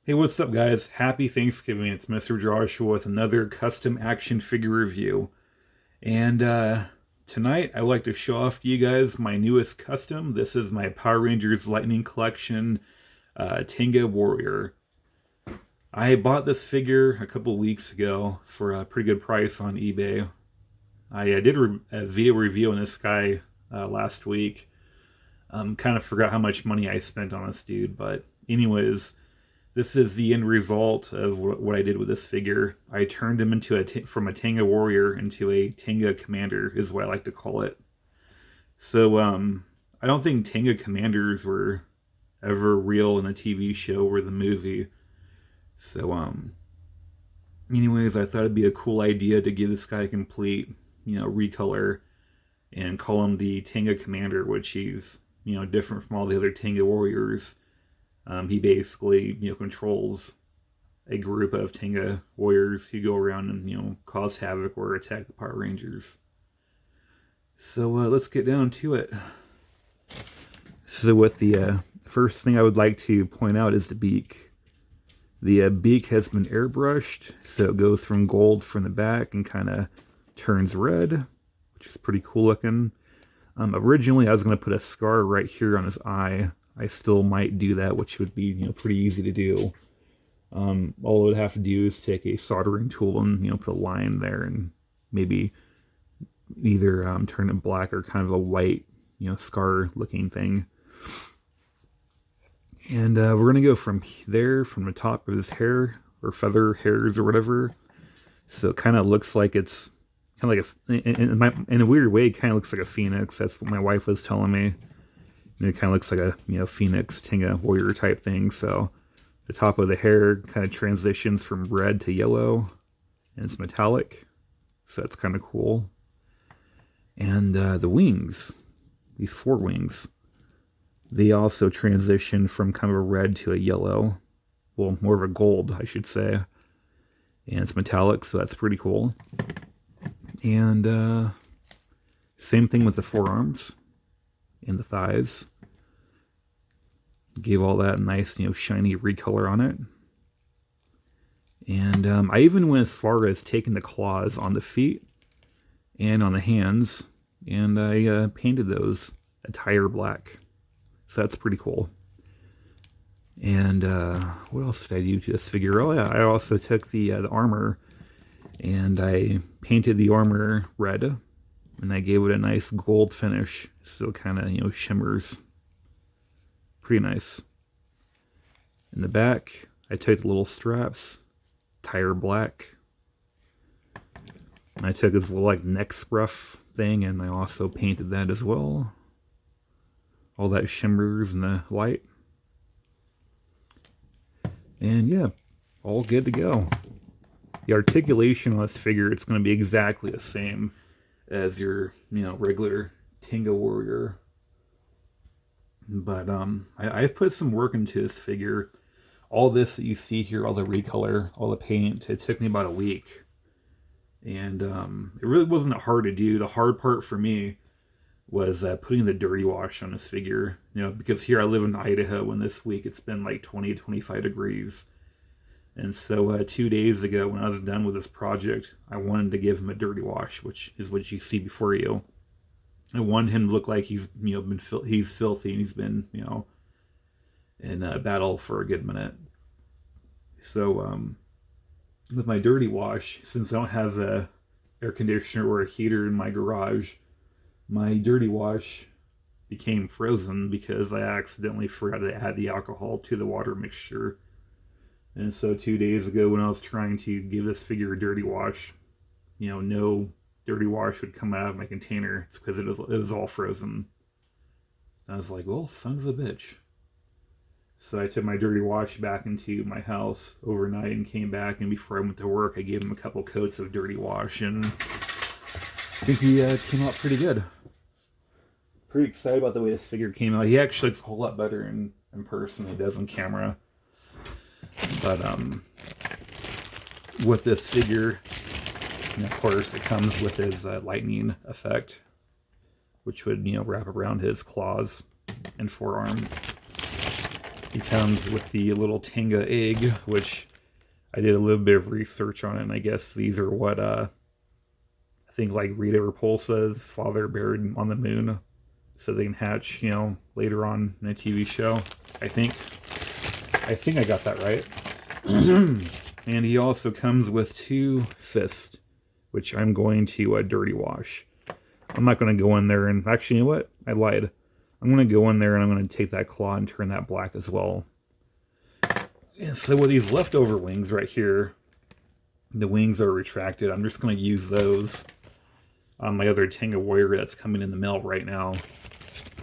Hey, what's up, guys? Happy Thanksgiving. It's Mr. Joshua with another custom action figure review. And tonight, I would like to show off to you guys my newest custom. This is my Power Rangers Lightning Collection Tanga Warrior. I bought this figure a couple weeks ago for a pretty good price on eBay. I did a video review on this guy last week. Kind of forgot how much money I spent on this dude, but anyways, this is the end result of what I did with this figure. I turned him into from a Tanga Warrior into a Tanga Commander, is what I like to call it. So I don't think Tanga Commanders were ever real in a TV show or the movie. So anyways, I thought it'd be a cool idea to give this guy a complete, recolor and call him the Tanga Commander, which he's, different from all the other Tanga Warriors. He basically, controls a group of Tanga warriors who go around and, cause havoc or attack the Power Rangers. So let's get down to it. So with the first thing I would like to point out is the beak. The beak has been airbrushed, so it goes from gold from the back and kind of turns red, which is pretty cool looking. Originally, I was going to put a scar right here on his eye. I still might do that, which would be, pretty easy to do. All I would have to do is take a soldering tool and, put a line there and maybe either turn it black or kind of a white, scar looking thing. And we're going to go from there, from the top of his hair or feather hairs or whatever. So it kind of looks like it's kind of like in a weird way, it kind of looks like a phoenix. That's what my wife was telling me. And it kind of looks like a, phoenix, Tanga warrior type thing. So the top of the hair kind of transitions from red to yellow, and it's metallic. So that's kind of cool. And the wings, these four wings, they also transition from kind of a red to a yellow. Well, more of a gold, I should say. And it's metallic, so that's pretty cool. And same thing with the forearms and the thighs. Gave all that nice, shiny recolor on it. And I even went as far as taking the claws on the feet and on the hands, and I painted those a tire black. So that's pretty cool. And what else did I do to this figure? Oh yeah, I also took the armor and I painted the armor red, and I gave it a nice gold finish, so it kind of, shimmers. Pretty nice. In the back, I took the little straps, tire black. And I took his little neck scruff thing, and I also painted that as well. All that shimmers in the light. And yeah, all good to go. The articulation on this figure, it's going to be exactly the same as your, regular Tanga Warrior. But I've put some work into this figure. All this that you see here, all the recolor, all the paint, it took me about a week. And it really wasn't hard to do. The hard part for me was putting the dirty wash on this figure. Because here I live in Idaho, and this week it's been like 20, 25 degrees. And so 2 days ago, when I was done with this project, I wanted to give him a dirty wash, which is what you see before you. I wanted him to look like he's, he's filthy and he's been, in a battle for a good minute. So, with my dirty wash, since I don't have a air conditioner or a heater in my garage, my dirty wash became frozen because I accidentally forgot to add the alcohol to the water mixture. And so 2 days ago, when I was trying to give this figure a dirty wash, no dirty wash would come out of my container. It's because it was all frozen. And I was like, well, son of a bitch. So I took my dirty wash back into my house overnight and came back, and before I went to work, I gave him a couple coats of dirty wash, and I think he came out pretty good. Pretty excited about the way this figure came out. He actually looks a whole lot better in person than he does on camera. But with this figure, and of course it comes with his lightning effect, which would wrap around his claws and forearm. He comes with the little tanga egg, which I did a little bit of research on it, and I guess these are what I think like Rita Repulsa's father buried on the moon so they can hatch, you know, later on in a TV show. I think I got that right. And he also comes with 2 fists, which I'm going to dirty wash. I'm not going to go in there and... Actually, you know what? I lied. I'm going to go in there and I'm going to take that claw and turn that black as well. And so with these leftover wings right here, the wings are retracted. I'm just going to use those on my other Tanga Warrior that's coming in the mail right now.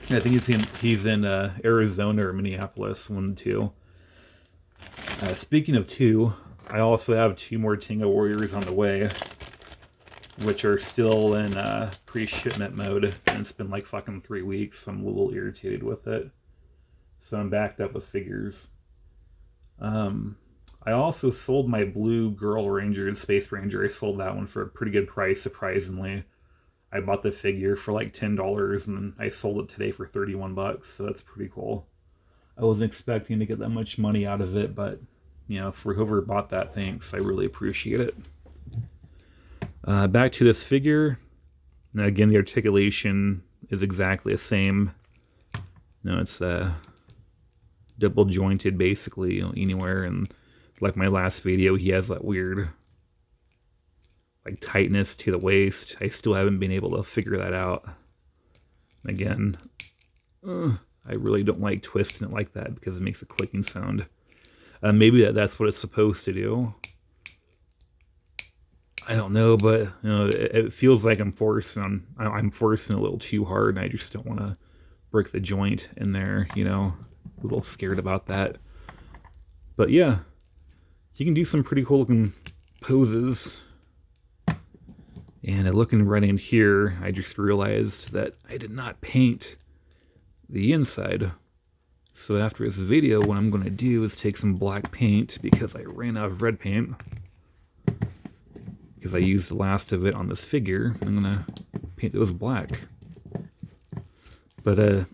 I think he's in Arizona or Minneapolis, 1 and 2. Speaking of 2, I also have 2 more Tanga Warriors on the way, which are still in pre-shipment mode, and it's been like fucking 3 weeks, so I'm a little irritated with it. So I'm backed up with figures. I also sold my blue Girl Ranger and Space Ranger. I sold that one for a pretty good price, surprisingly. I bought the figure for like $10, and I sold it today for 31 bucks, so that's pretty cool. I wasn't expecting to get that much money out of it, but, you know, for whoever bought that, thanks. I really appreciate it. Back to this figure. Now, again, the articulation is exactly the same. You know, it's double jointed, basically, you know, anywhere, and like my last video, he has that weird like tightness to the waist. I still haven't been able to figure that out. Again, I really don't like twisting it like that because it makes a clicking sound. Maybe that's what it's supposed to do. I don't know, but you know, it feels like I'm forcing a little too hard, and I just don't want to break the joint in there. You know, a little scared about that. But yeah, you can do some pretty cool looking poses. And looking right in here, I just realized that I did not paint the inside. So after this video, what I'm going to do is take some black paint, because I ran out of red paint, because I used the last of it on this figure. I'm going to paint those black. But,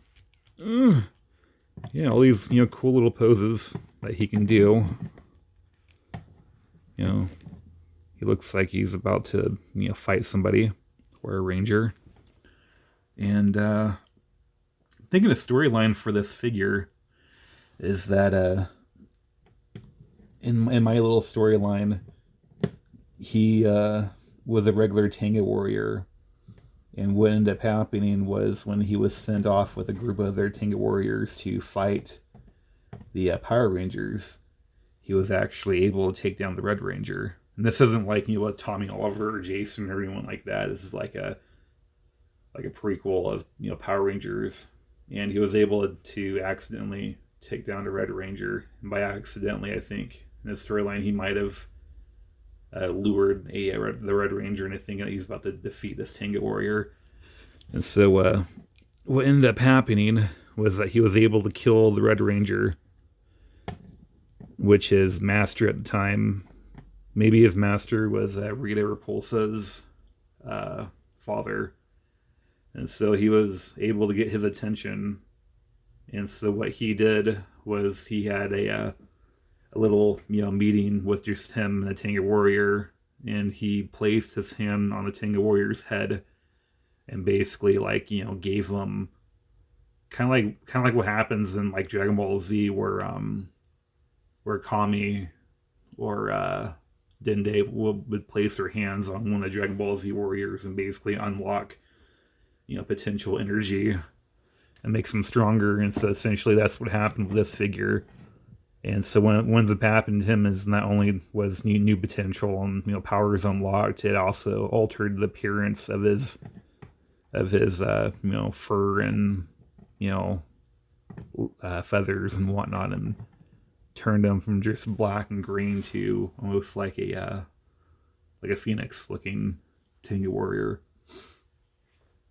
yeah, all these, you know, cool little poses that he can do. You know, he looks like he's about to, you know, fight somebody, or a ranger. And thinking a storyline for this figure is that in my little storyline, he was a regular Tanga warrior, and what ended up happening was when he was sent off with a group of other Tanga warriors to fight the Power Rangers, he was actually able to take down the Red Ranger. And this isn't like, you know, what Tommy Oliver or Jason or anyone like that. This is like a prequel of, you know, Power Rangers. And he was able to accidentally take down the Red Ranger. And by accidentally, I think in the storyline he might have lured the Red Ranger into thinking that he's about to defeat this Tanga warrior. And so what ended up happening was that he was able to kill the Red Ranger, which his master at the time, maybe his master was Rita Repulsa's father. And so he was able to get his attention. And so what he did was he had a little, you know, meeting with just him and the Tanga warrior, and he placed his hand on the Tanga warrior's head and basically, like, you know, gave him kind of like what happens in like Dragon Ball Z, where Kami or Dende would place their hands on one of the Dragon Ball Z warriors and basically unlock, you know, potential energy and makes them stronger. And so essentially that's what happened with this figure. And so when it ends up happening to him is not only was new potential and, you know, powers unlocked, it also altered the appearance of his you know, fur and, you know, feathers and whatnot, and turned him from just black and green to almost like a phoenix looking Tanga warrior.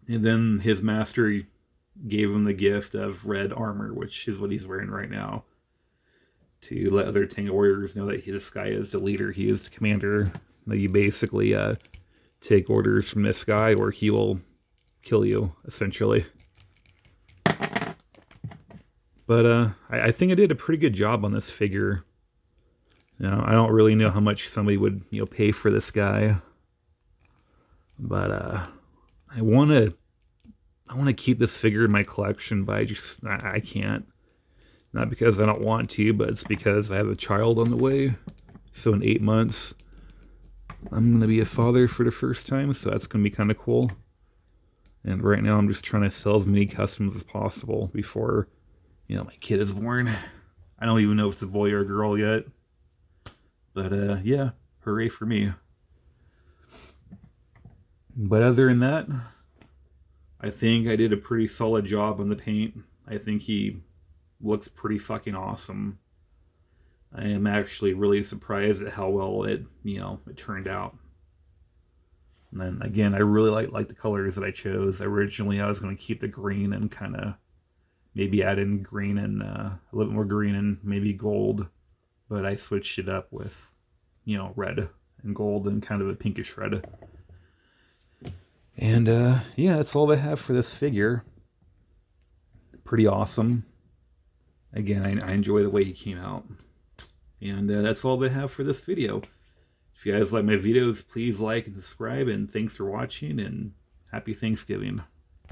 And then his master gave him the gift of red armor, which is what he's wearing right now, to let other Tanga warriors know that this guy is the leader, he is the commander, that you basically take orders from this guy or he will kill you, essentially. But I think I did a pretty good job on this figure. You know, I don't really know how much somebody would, you know, pay for this guy. But I want to keep this figure in my collection, but I can't. Not because I don't want to, but it's because I have a child on the way. So in 8 months, I'm going to be a father for the first time, so that's going to be kind of cool. And right now I'm just trying to sell as many customs as possible before, you know, my kid is born. I don't even know if it's a boy or a girl yet. But yeah, hooray for me. But other than that, I think I did a pretty solid job on the paint. I think he looks pretty fucking awesome. I am actually really surprised at how well it turned out. And then again, I really like the colors that I chose. Originally, I was going to keep the green and kind of maybe add in green and a little bit more green and maybe gold. But I switched it up with, you know, red and gold and kind of a pinkish red. And yeah, that's all I have for this figure. Pretty awesome. Again, I enjoy the way he came out. And that's all they have for this video. If you guys like my videos, please like and subscribe, and thanks for watching, and happy Thanksgiving.